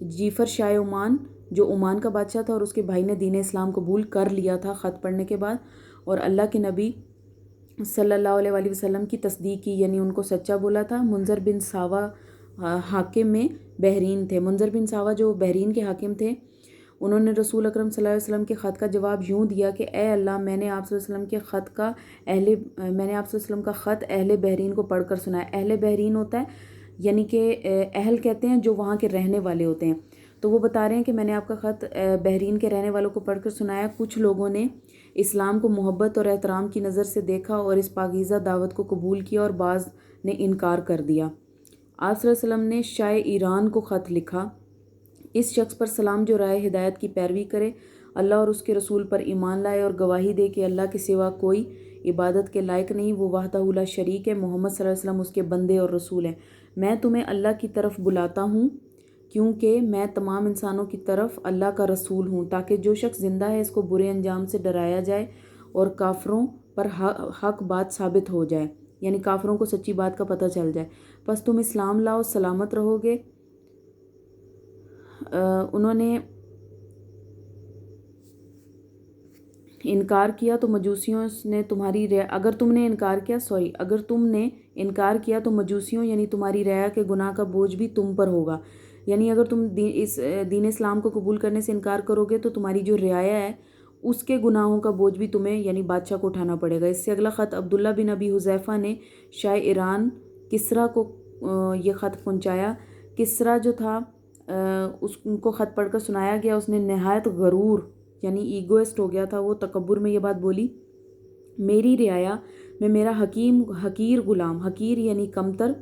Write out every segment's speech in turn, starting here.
جیفر شاہ Oman جو Oman کا بادشاہ تھا اور اس کے بھائی نے دین اسلام قبول کر لیا تھا خط پڑھنے کے بعد، اور اللہ کے نبی صلی اللہ علیہ وآلہ وسلم کی تصدیق کی، یعنی ان کو سچا بولا تھا۔ منذر بن ساوا حاکم میں بحرین تھے۔ منذر بن ساوا جو بحرین کے حاکم تھے، انہوں نے رسول اکرم صلی اللہ علیہ وسلم کے خط کا جواب یوں دیا کہ اے اللہ، میں نے آپ صلی اللہ علیہ وسلم کے خط کا میں نے آپ صلی اللہ علیہ وسلم کا خط اہل بحرین کو پڑھ کر سنایا۔ اہل بحرین ہوتا ہے یعنی کہ اہل کہتے ہیں جو وہاں کے رہنے والے ہوتے ہیں، تو وہ بتا رہے ہیں کہ میں نے آپ کا خط بحرین کے رہنے والوں کو پڑھ کر سنایا۔ کچھ لوگوں نے اسلام کو محبت اور احترام کی نظر سے دیکھا اور اس پاکیزہ دعوت کو قبول کیا، اور بعض نے انکار کر دیا۔ آپ صلی اللہ علیہ وسلم نے شاہ ایران کو خط لکھا، اس شخص پر سلام جو رائے ہدایت کی پیروی کرے، اللہ اور اس کے رسول پر ایمان لائے اور گواہی دے کہ اللہ کے سوا کوئی عبادت کے لائق نہیں، وہ وحدہ لا شریک ہے، محمد صلی اللہ علیہ وسلم اس کے بندے اور رسول ہیں۔ میں تمہیں اللہ کی طرف بلاتا ہوں کیونکہ میں تمام انسانوں کی طرف اللہ کا رسول ہوں، تاکہ جو شخص زندہ ہے اس کو برے انجام سے ڈرایا جائے اور کافروں پر حق بات ثابت ہو جائے، یعنی کافروں کو سچی بات کا پتہ چل جائے۔ پس تم اسلام لاؤ، سلامت رہو گے۔ انہوں نے انکار کیا تو مجوسیوں نے تمہاری اگر تم نے انکار کیا تو مجوسیوں یعنی تمہاری رعایا کے گناہ کا بوجھ بھی تم پر ہوگا، یعنی اگر تم اس دین اسلام کو قبول کرنے سے انکار کرو گے تو تمہاری جو رعایا ہے اس کے گناہوں کا بوجھ بھی تمہیں یعنی بادشاہ کو اٹھانا پڑے گا۔ اس سے اگلا خط عبداللہ بن ابی حذیفہ نے شاہ ایران کسریٰ کو یہ خط پہنچایا۔ کسریٰ جو تھا اس کو خط پڑھ کر سنایا گیا، اس نے نہایت غرور یعنی ایگوئسٹ ہو گیا تھا، وہ تکبر میں یہ بات بولی، میری رعایا میں میرا حقیر غلام، حقیر یعنی کمتر،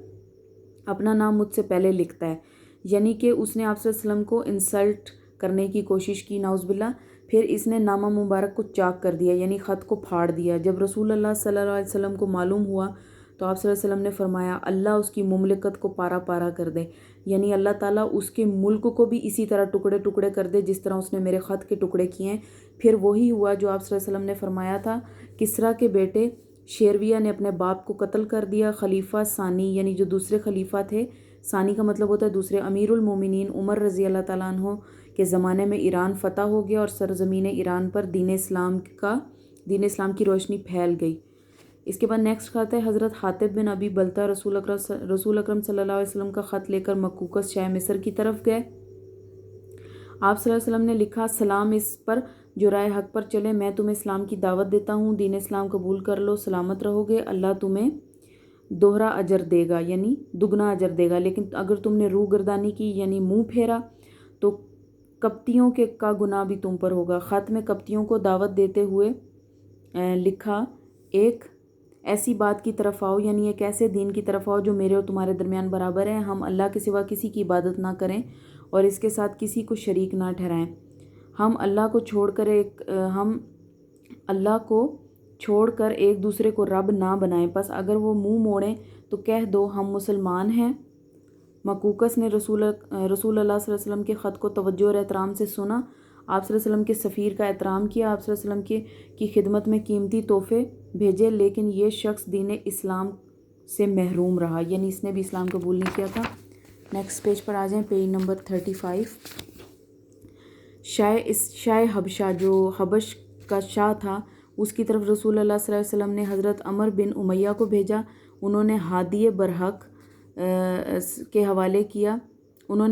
اپنا نام مجھ سے پہلے لکھتا ہے، یعنی کہ اس نے آپ صلی اللہ علیہ وسلم کو انسلٹ کرنے کی کوشش کی، نعوذ باللہ۔ پھر اس نے نامہ مبارک کو چاک کر دیا یعنی خط کو پھاڑ دیا۔ جب رسول اللہ صلی اللہ علیہ وسلم کو معلوم ہوا تو آپ صلی اللہ علیہ وسلم نے فرمایا اللہ اس کی مملکت کو پارا پارا کر دے، یعنی اللہ تعالیٰ اس کے ملک کو بھی اسی طرح ٹکڑے ٹکڑے کر دے جس طرح اس نے میرے خط کے ٹکڑے کیے ہیں۔ پھر وہی ہوا جو آپ صلی اللہ علیہ وسلم نے فرمایا تھا۔ کسریٰ کے بیٹے شیرویہ نے اپنے باپ کو قتل کر دیا۔ خلیفہ ثانی یعنی جو دوسرے خلیفہ تھے، ثانی کا مطلب ہوتا ہے دوسرے، امیر المومنین عمر رضی اللہ تعالیٰ عنہ کے زمانے میں ایران فتح ہو گیا اور سرزمین ایران پر دین اسلام کی روشنی پھیل گئی۔ اس کے بعد نیکسٹ خط ہے حضرت حاطب بن ابی بلتہ رسول اکرم صلی اللہ علیہ وسلم کا خط لے کر مقوقس شاہ مصر کی طرف گئے۔ آپ صلی اللہ علیہ وسلم نے لکھا سلام اس پر جو رائے حق پر چلے، میں تمہیں اسلام کی دعوت دیتا ہوں، دین اسلام قبول کر لو، سلامت رہو گے، اللہ تمہیں دوہرا اجر دے گا یعنی دگنا اجر دے گا، لیکن اگر تم نے روح گردانی کی یعنی منہ پھیرا تو کپتیوں کا گناہ بھی تم پر ہوگا۔ خط میں کپتیوں کو دعوت دیتے ہوئے لکھا ایک ایسی بات کی طرف آؤ یعنی ایک ایسے دین کی طرف آؤ جو میرے اور تمہارے درمیان برابر ہے، ہم اللہ کے سوا کسی کی عبادت نہ کریں اور اس کے ساتھ کسی کو شریک نہ ٹھہرائیں، ہم اللہ کو چھوڑ کر ایک دوسرے کو رب نہ بنائیں، پس اگر وہ منہ موڑیں تو کہہ دو ہم مسلمان ہیں۔ مقوقس نے رسول اللہ صلی اللہ علیہ وسلم کے خط کو توجہ اور احترام سے سنا، آپ صلی اللہ علیہ وسلم کے سفیر کا احترام کیا، آپ صلی اللہ علیہ وسلم کی خدمت میں قیمتی تحفے بھیجے، لیکن یہ شخص دین اسلام سے محروم رہا، یعنی اس نے بھی اسلام قبول نہیں کیا تھا۔ نیکسٹ پیج پر آ جائیں، پیج نمبر 35۔ شاہ حبشہ جو حبش کا شاہ تھا، اس کی طرف رسول اللہ صلی اللہ علیہ وسلم نے حضرت عمر بن امیہ کو بھیجا، انہوں نے ہادی برحق کے حوالے کیا صلی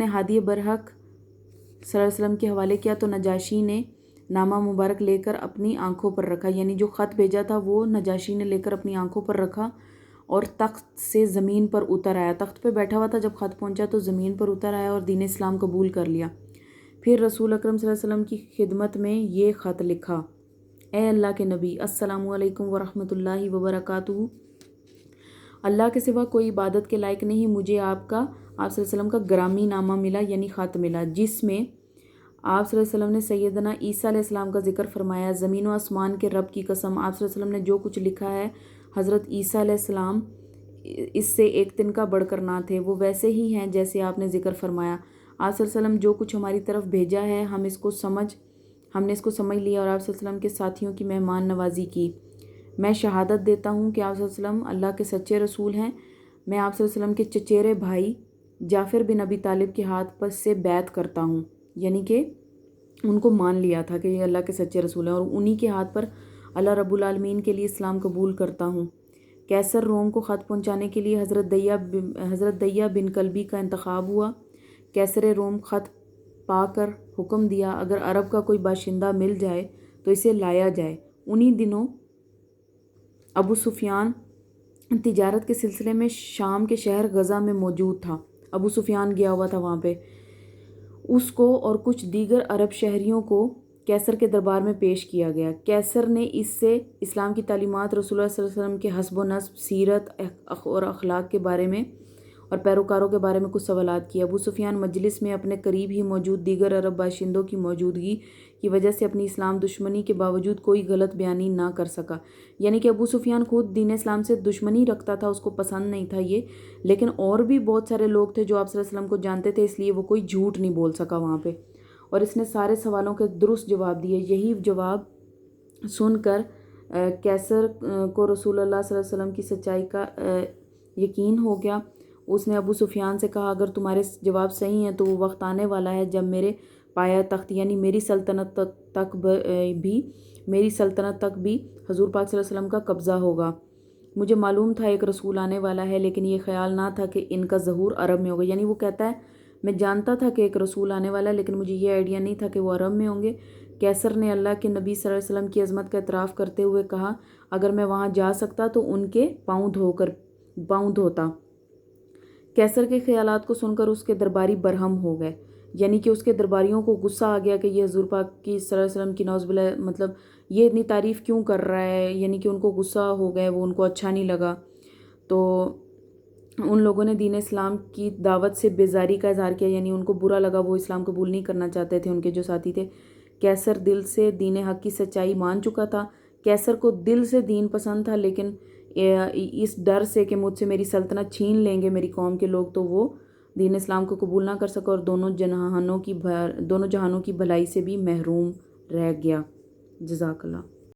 اللہ علیہ وسلم کے حوالے کیا تو نجاشی نے نامہ مبارک لے کر اپنی آنکھوں پر رکھا، یعنی جو خط بھیجا تھا وہ نجاشی نے لے کر اپنی آنکھوں پر رکھا اور تخت سے زمین پر اتر آیا، تخت پہ بیٹھا ہوا تھا، جب خط پہنچا تو زمین پر اتر آیا اور دین اسلام قبول کر لیا۔ پھر رسول اکرم صلی اللہ علیہ وسلم کی خدمت میں یہ خط لکھا، اے اللہ کے نبی، السلام علیکم ورحمۃ اللہ وبرکاتہ، اللہ کے سوا کوئی عبادت کے لائق نہیں، مجھے آپ صلی اللہ علیہ وسلم کا گرامی نامہ ملا یعنی خط ملا، جس میں آپ صلی اللہ علیہ وسلم نے سیدنا عیسیٰ علیہ السلام کا ذکر فرمایا، زمین و آسمان کے رب کی قسم، آپ صلی اللہ علیہ وسلم نے جو کچھ لکھا ہے، حضرت عیسیٰ علیہ السلام اس سے ایک تنکا بڑھ کر نہ تھے، وہ ویسے ہی ہیں جیسے آپ نے ذکر فرمایا، آپ صلی اللہ علیہ وسلم جو کچھ ہماری طرف بھیجا ہے ہم نے اس کو سمجھ لیا اور آپ صلی اللہ علیہ وسلم کے ساتھیوں کی مہمان نوازی کی۔ میں شہادت دیتا ہوں کہ آپ صلی اللہ علیہ وسلم اللہ کے سچے رسول ہیں، میں آپ صلی اللہ علیہ وسلم کے چچیرے بھائی جعفر بن ابی طالب کے ہاتھ پر سے بیعت کرتا ہوں، یعنی کہ ان کو مان لیا تھا کہ یہ اللہ کے سچے رسول ہیں، اور انہی کے ہاتھ پر اللہ رب العالمین کے لیے اسلام قبول کرتا ہوں۔ کیسر روم کو خط پہنچانے کے لیے حضرت دیا بن کلبی کا انتخاب ہوا۔ کیسر روم خط پا کر حکم دیا اگر عرب کا کوئی باشندہ مل جائے تو اسے لایا جائے۔ انہی دنوں ابو سفیان تجارت کے سلسلے میں شام کے شہر غزہ میں موجود تھا۔ ابو سفیان گیا ہوا تھا وہاں پہ، اس کو اور کچھ دیگر عرب شہریوں کو کیسر کے دربار میں پیش کیا گیا۔ کیسر نے اس سے اسلام کی تعلیمات، رسول اللہ صلی اللہ علیہ وسلم کے حسب و نسب، سیرت اور اخلاق کے بارے میں اور پیروکاروں کے بارے میں کچھ سوالات کیے۔ ابو سفیان مجلس میں اپنے قریب ہی موجود دیگر عرب باشندوں کی موجودگی کی وجہ سے اپنی اسلام دشمنی کے باوجود کوئی غلط بیانی نہ کر سکا، یعنی کہ ابو سفیان خود دین اسلام سے دشمنی رکھتا تھا، اس کو پسند نہیں تھا یہ، لیکن اور بھی بہت سارے لوگ تھے جو آپ صلی اللہ علیہ وسلم کو جانتے تھے، اس لیے وہ کوئی جھوٹ نہیں بول سکا وہاں پہ، اور اس نے سارے سوالوں کے درست جواب دیے۔ یہی جواب سن کر کیسر کو رسول اللہ صلی اللہ علیہ وسلم کی سچائی کا یقین ہو گیا۔ اس نے ابو سفیان سے کہا اگر تمہارے جواب صحیح ہیں تو وہ وقت آنے والا ہے جب میرے پایا تخت یعنی میری سلطنت تک بھی حضور پاک صلی اللہ علیہ وسلم کا قبضہ ہوگا۔ مجھے معلوم تھا ایک رسول آنے والا ہے، لیکن یہ خیال نہ تھا کہ ان کا ظہور عرب میں ہوگا، یعنی وہ کہتا ہے میں جانتا تھا کہ ایک رسول آنے والا ہے، لیکن مجھے یہ آئیڈیا نہیں تھا کہ وہ عرب میں ہوں گے۔ کیسر نے اللہ کے نبی صلی اللہ علیہ وسلم کی عظمت کا اعتراف کرتے ہوئے کہا اگر میں وہاں جا سکتا تو ان کے پاؤں دھوتا۔ کیسر کے خیالات کو سن کر اس کے درباری برہم ہو گئے، یعنی کہ اس کے درباریوں کو غصہ آ گیا کہ یہ حضور پاک کی صلی اللہ علیہ وسلم کی نعوذ باللہ مطلب یہ اتنی تعریف کیوں کر رہا ہے، یعنی کہ ان کو غصہ ہو گئے، وہ ان کو اچھا نہیں لگا۔ تو ان لوگوں نے دین اسلام کی دعوت سے بیزاری کا اظہار کیا، یعنی ان کو برا لگا، وہ اسلام قبول نہیں کرنا چاہتے تھے ان کے جو ساتھی تھے۔ کیسر دل سے دین حق کی سچائی مان چکا تھا، کیسر کو دل سے دین پسند تھا، لیکن اس ڈر سے کہ مجھ سے میری سلطنت چھین لیں گے میری قوم کے لوگ، تو وہ دین اسلام کو قبول نہ کر سکا اور دونوں جہانوں کی بھلائی سے بھی محروم رہ گیا۔ جزاک اللہ۔